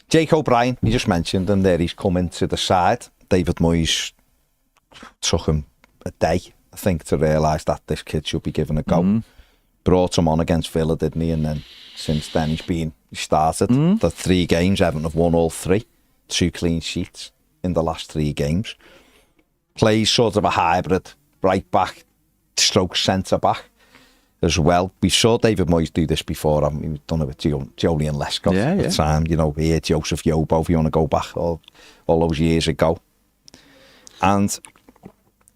Jakob Bryan, you just mentioned, and there he's coming to the side. David Moyes took him a day, I think, to realise that this kid should be given a go. Brought him on against Villa, didn't he? And then since then he started the 3 games. Everton have won all 3. 2 clean sheets in the last 3 games. Plays sort of a hybrid right back stroke centre back as well. We saw David Moyes do this before. We've done it with Jolie and Lescott at the time. You know, we had Joseph Yobo, if you want to go back all those years ago. And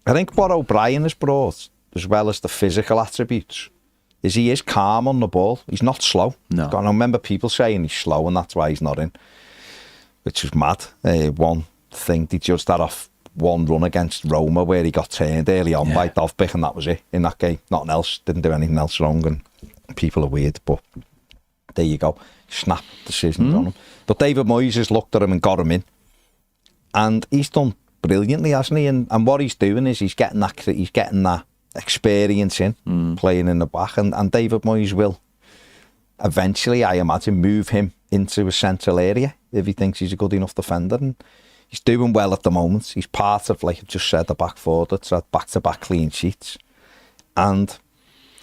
I think what O'Brien has brought, as well as the physical attributes, is he is calm on the ball. He's not slow. No. I remember people saying he's slow and that's why he's not in, which was mad. One thing, they judged that off one run against Roma where he got turned early on by Toffee, and that was it in that game. Nothing else. Didn't do anything else wrong, and people are weird, but there you go. Snap decisions on him. But David Moyes has looked at him and got him in, and he's done brilliantly, hasn't he? And what he's doing is he's getting that experience in playing in the back, and David Moyes will eventually, I imagine, move him into a central area if he thinks he's a good enough defender, and he's doing well at the moment. He's part of, like I just said, the back four that's had back-to-back clean sheets, and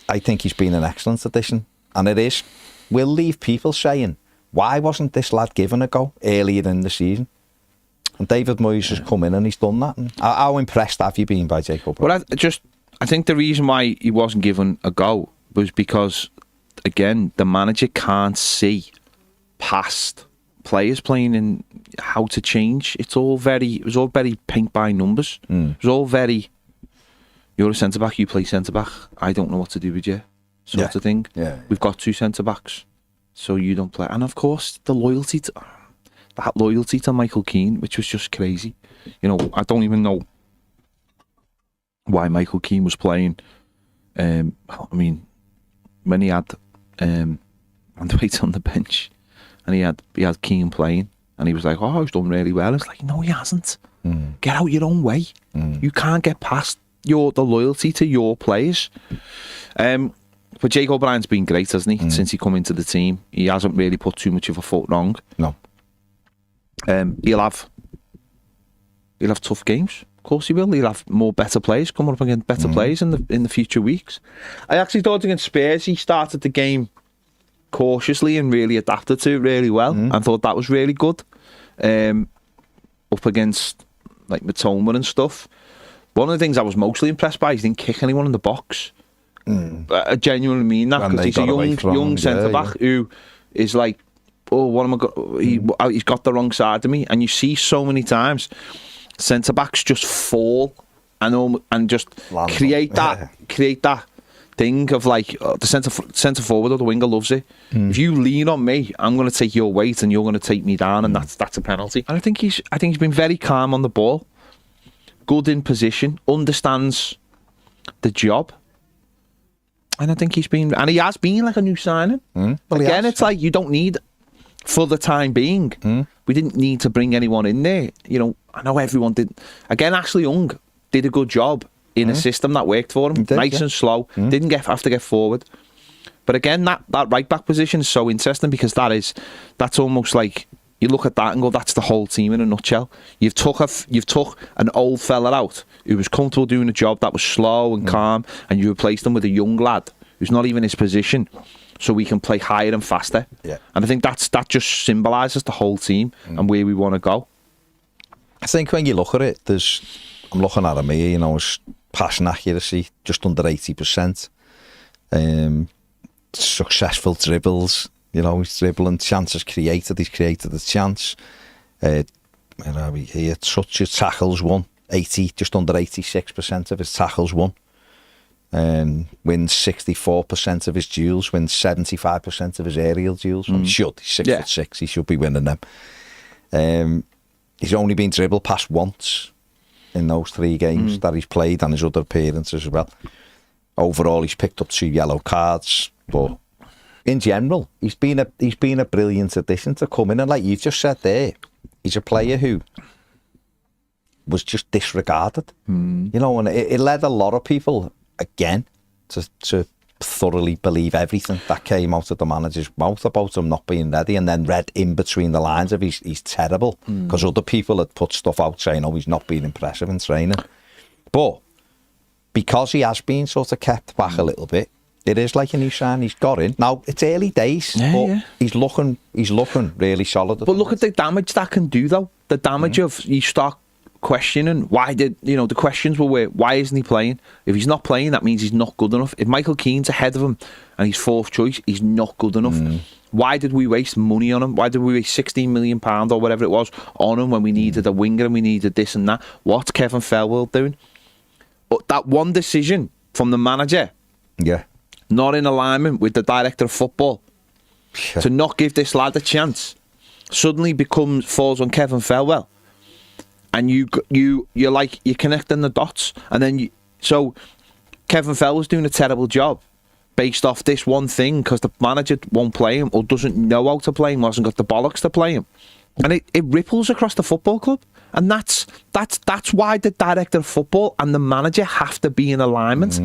I think he's been an excellent addition. And it will leave people saying, why wasn't this lad given a go earlier in the season? And David Moyes has come in and he's done that. And how impressed have you been by Jakob Bryan? Well, I think the reason why he wasn't given a go was because, again, the manager can't see past players playing in how to change. It was all very paint by numbers. It was all very, you're a centre back, you play centre back, I don't know what to do with you, sort of thing. We've got 2 centre backs, so you don't play. And of course, that loyalty to Michael Keane, which was just crazy. You know, I don't even know why Michael Keane was playing. I mean, when he had Andrews on the bench, and he had Keane playing, and he was like, "Oh, he's done really well." It's like, no, he hasn't. Get out your own way. You can't get past the loyalty to your players. But Jakob Bryan's been great, hasn't he? Since he come into the team, he hasn't really put too much of a foot wrong. No. He'll have tough games. Of course he will. He'll have better players coming up against better players in the future weeks. I actually thought against Spurs he started the game cautiously and really adapted to it really well. I thought that was really good. Up against like Matoma and stuff. One of the things I was mostly impressed by is he didn't kick anyone in the box. I genuinely mean that, because he's a young centre back who is like, oh, what am I going? He's got the wrong side of me, and you see so many times centre backs just fall and just create that thing of like the centre forward or the winger loves it. If you lean on me, I'm going to take your weight and you're going to take me down, and that's a penalty. And I think he's been very calm on the ball, good in position, understands the job. And I think he has been like a new signing. Well, again, it's like you don't need, for the time being, we didn't need to bring anyone in there. You know, I know everyone did. Again, Ashley Young did a good job in a system that worked for him. And slow. Didn't have to get forward. But again, that right back position is so interesting, because that's almost like you look at that and go, that's the whole team in a nutshell. You've took an old fella out who was comfortable doing a job that was slow and calm, and you replaced him with a young lad who's not even his position, so we can play higher and faster. And I think that just symbolises the whole team and where we want to go. I think when you look at it, I'm looking at him here, you know, his passing accuracy just under 80%. Successful dribbles, you know, he's dribbling, chances created, he's created a chance. Where are we here? Touches, tackles won, just under 86% of his tackles won. Wins 64% of his duels, wins 75% of his aerial duels. He's 6'6", he should be winning them. He's only been dribbled past once in those 3 games that he's played, and his other appearances as well. Overall, he's picked up 2 yellow cards, but in general, he's been a brilliant addition to come in. And like you just said there, he's a player who was just disregarded. You know, and it led a lot of people again to thoroughly believe everything that came out of the manager's mouth about him not being ready, and then read in between the lines of he's terrible, because other people had put stuff out saying, oh, he's not being impressive in training. But because he has been sort of kept back a little bit, it is like a new sign. He's got in. Now, it's early days, but he's looking really solid. But look at the damage that can do, though. The damage of you start questioning the questions were, why isn't he playing? If he's not playing, that means he's not good enough. If Michael Keane's ahead of him and he's fourth choice, he's not good enough. Why did we waste money on him? Why did we waste £16 million or whatever it was on him when we needed a winger and we needed this and that? What's Kevin Thelwell doing? But that one decision from the manager, not in alignment with the director of football, to not give this lad a chance, suddenly falls on Kevin Thelwell. And you're connecting the dots, and then so Kevin Thelwell's doing a terrible job based off this one thing because the manager won't play him or doesn't know how to play him, or hasn't got the bollocks to play him, and it ripples across the football club, and that's why the director of football and the manager have to be in alignment.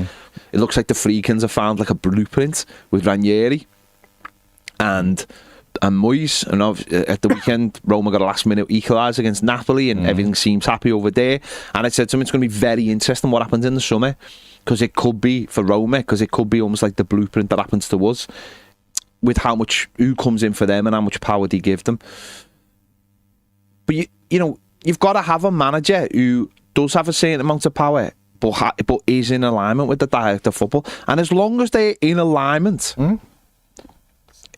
It looks like the Freakins have found like a blueprint with Ranieri and Moyes, and at the weekend Roma got a last minute equaliser against Napoli, and everything seems happy over there. And I said to him, it's going to be very interesting what happens in the summer, because it could be for Roma, because it could be almost like the blueprint that happens to us, with who comes in for them and how much power they give them. But you've got to have a manager who does have a certain amount of power, but is in alignment with the director of football, and as long as they're in alignment,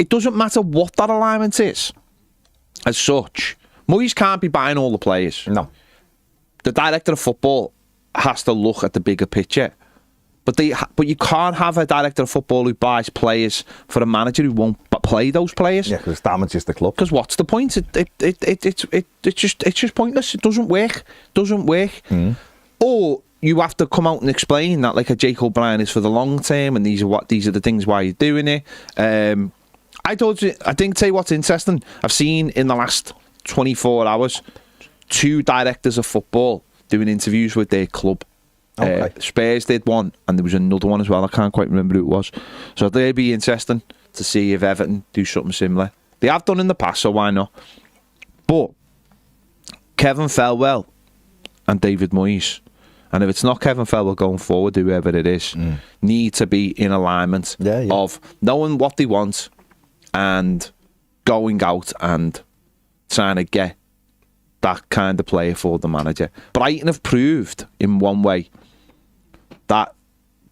it doesn't matter what that alignment is. As such, Moyes can't be buying all the players. No. The director of football has to look at the bigger picture. But you can't have a director of football who buys players for a manager who won't play those players. Yeah, because it damages the club. Because what's the point? It's just pointless. It doesn't work. Or you have to come out and explain that, like, a Jakob Bryan is for the long term, and these are the things why you're doing it. I think, tell you what's interesting, I've seen in the last 24 hours 2 directors of football doing interviews with their club. Okay. Spurs did one, and there was another one as well. I can't quite remember who it was. So they'd be interesting to see if Everton do something similar. They have done in the past, so why not? But Kevin Thelwell and David Moyes, and if it's not Kevin Thelwell going forward, whoever it is, need to be in alignment of knowing what they want and going out and trying to get that kind of player for the manager. Brighton have proved in one way that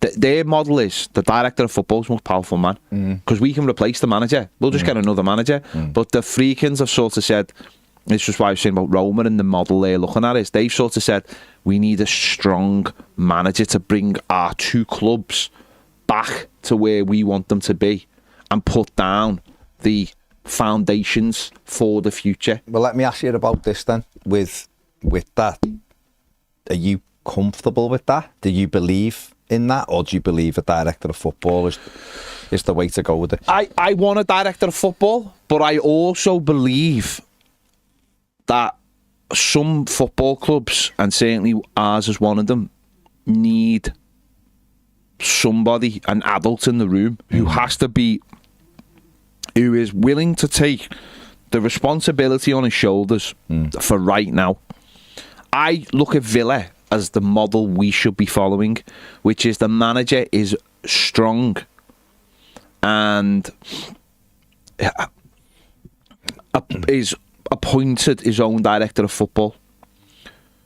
their model is the director of football's most powerful man, because we can replace the manager. We'll just get another manager. But the Freakins have sort of said, this is why I was saying about Roma and the model they're looking at, is they've sort of said, we need a strong manager to bring our 2 clubs back to where we want them to be and put down the foundations for the future. Well, let me ask you about this then. With that, are you comfortable with that? Do you believe in that, or do you believe a director of football is the way to go with it? I want a director of football, but I also believe that some football clubs, and certainly ours is one of them, need somebody, an adult in the room, who is willing to take the responsibility on his shoulders for right now. I look at Villa as the model we should be following, which is the manager is strong and is appointed his own director of football,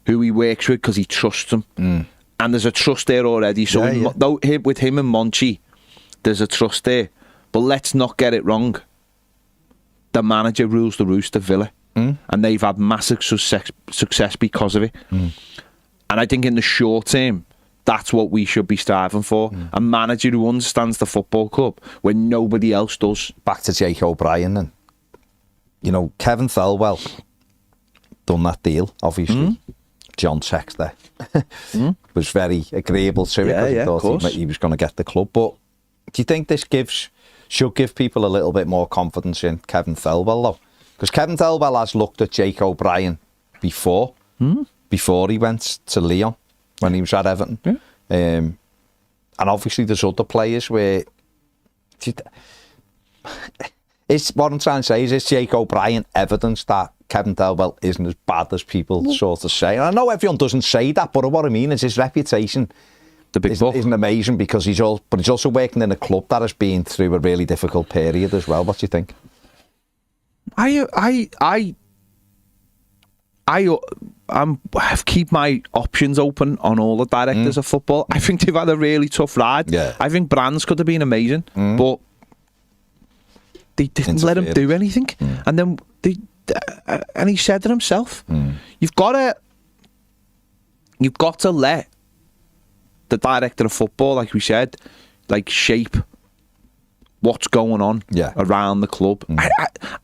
who he works with because he trusts him. And there's a trust there already. So with him and Monchi, there's a trust there. But let's not get it wrong. The manager rules the roost of Villa. And they've had massive success because of it. And I think in the short term, that's what we should be striving for. A manager who understands the football club when nobody else does. Back to Jakob Bryan then. You know, Kevin Thelwell done that deal, obviously. John Sexter was very agreeable to it, because he thought he was going to get the club. But do you think this should give people a little bit more confidence in Kevin Thelwell, though? Because Kevin Thelwell has looked at Jakob Bryan before he went to Lyon, when he was at Everton. And And obviously there's other players where... It's what I'm trying to say is Jakob Bryan evidence that Kevin Thelwell isn't as bad as people sort of say. And I know everyone doesn't say that, but what I mean is his reputation isn't amazing because he's also working in a club that has been through a really difficult period as well. What do you think? I keep my options open on all the directors of football. I think they've had a really tough ride. Yeah. I think Brands could have been amazing, but they didn't let him do anything. And then and he said it himself. You've got to let the director of football, like we said, like shape what's going on around the club.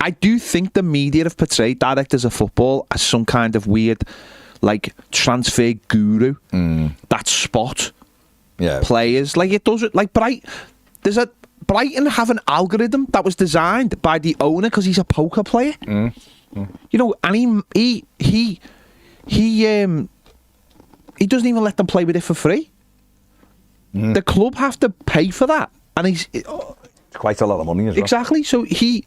I do think the media have portrayed directors of football as some kind of weird, like, transfer guru that spot players. Like, it doesn't, like, Brighton have an algorithm that was designed by the owner because he's a poker player. You know, and he doesn't even let them play with it for free. The club have to pay for that, and it's quite a lot of money as well. Exactly. So he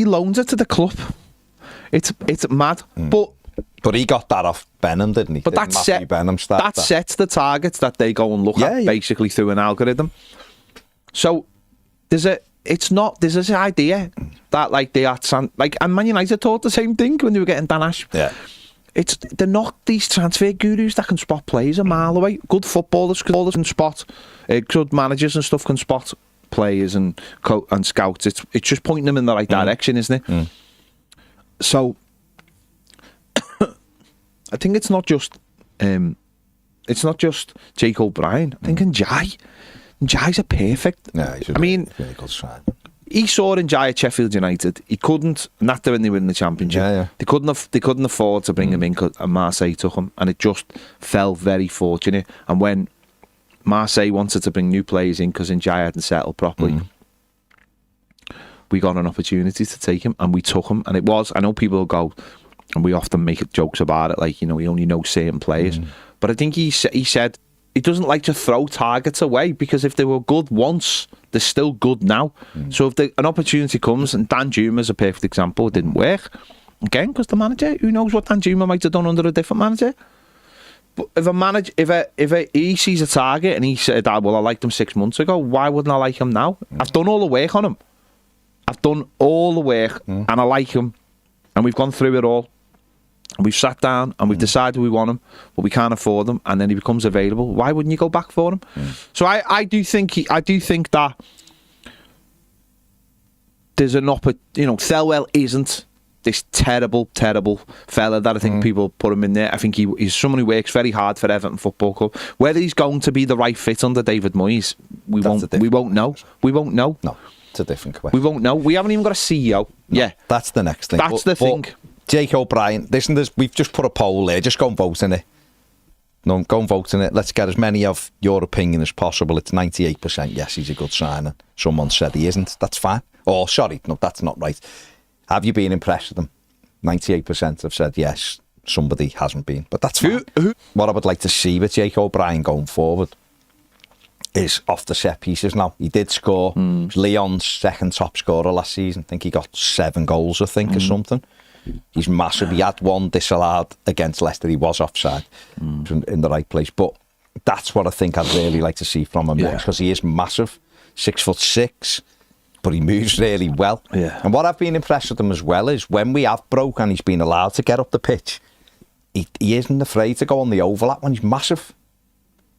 loans it to the club. It's mad, but he got that off Benham, didn't he? But that sets the targets that they go and look at basically through an algorithm. So there's this idea that like they are and Man United thought the same thing when they were getting Dan Ash. Yeah. They're not these transfer gurus that can spot players a mile away. Good footballers can spot, good managers and stuff can spot players and scouts. It's just pointing them in the right direction, isn't it? So I think it's not just Jakob Bryan. I think Njai's a perfect. Yeah, he's really good sign. He saw Njai at Sheffield United. He couldn't, not when they win the Championship. They couldn't afford to bring him in, and Marseille took him, and it just fell very fortunate. And when Marseille wanted to bring new players in because Njai hadn't settled properly, we got an opportunity to take him, and we took him. And it was, I know people will go, and we often make jokes about it, like, you know, he only knows certain players. But I think he said he doesn't like to throw targets away because if they were good once, they're still good now. So if an opportunity comes, and Dan Juma's a perfect example, it didn't work. Again, because the manager, who knows what Dan Juma might have done under a different manager. But if a manager, he sees a target and he said, well, I liked him 6 months ago, why wouldn't I like him now? I've done all the work on him. I've done all the work and I like him. And we've gone through it all. And we've sat down and we've decided we want him, but we can't afford him, and then he becomes available. Why wouldn't you go back for him? So I do think that there's an Thelwell isn't this terrible fella that I think people put him in there. I think he's someone who works very hard for Everton Football Club. Whether he's going to be the right fit under David Moyes, we won't know. No, it's a different question. We won't know. We haven't even got a CEO. No, that's the next thing. That's the thing. Jakob Bryan, listen, we've just put a poll there. Just go and vote in it. No, go and vote in it. Let's get as many of your opinion as possible. It's 98% yes, he's a good signing. Someone said he isn't. That's fine. Oh, sorry, no, that's not right. Have you been impressed with them? 98% have said yes. Somebody hasn't been, but that's fine. What I would like to see with Jakob Bryan going forward is off the set pieces now. He did score. Leon's second top scorer last season. I think he got 7 goals, or something. He's massive. He had one disallowed against Leicester. He was offside in the right place. But that's what I think I'd really like to see from him next, because he is massive, 6'6", but he moves really well. And what I've been impressed with him as well is when we have broke and he's been allowed to get up the pitch, he isn't afraid to go on the overlap when he's massive.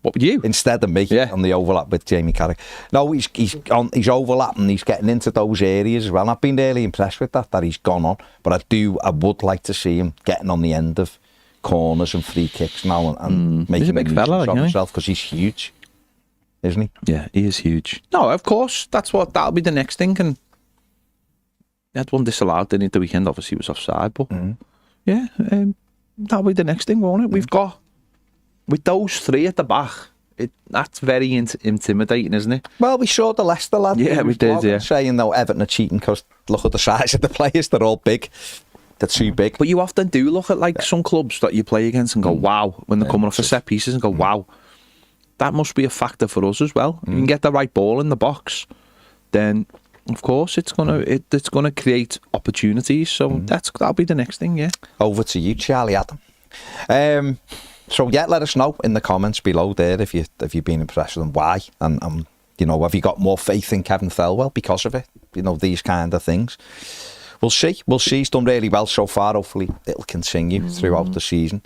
What with you? Instead of me on the overlap with Jamie Carragher. No, he's overlapping, he's getting into those areas as well. And I've been really impressed with that he's gone on. But I would like to see him getting on the end of corners and free kicks now and making a big fella of himself, because he's huge, isn't he? Yeah, he is huge. No, of course, that'll be the next thing. And he had one disallowed, didn't he, the weekend? Obviously, he was offside, but that'll be the next thing, won't it? We've got, with those 3 at the back, that's very intimidating, isn't it? Well, we saw the Leicester lad. Yeah, we did, saying, though, Everton are cheating because look at the size of the players. They're all big. They're too big. But you often do look at some clubs that you play against and go, wow, when they're coming off the set pieces, and go, wow, that must be a factor for us as well. If you can get the right ball in the box, then of course it's gonna create opportunities. So that'll be the next thing. Yeah. Over to you, Charlie Adam. So yeah, let us know in the comments below there if you've been impressed and why, and you know, have you got more faith in Kevin Thelwell because of it? You know, these kind of things. We'll see. He's done really well so far. Hopefully it'll continue throughout the season.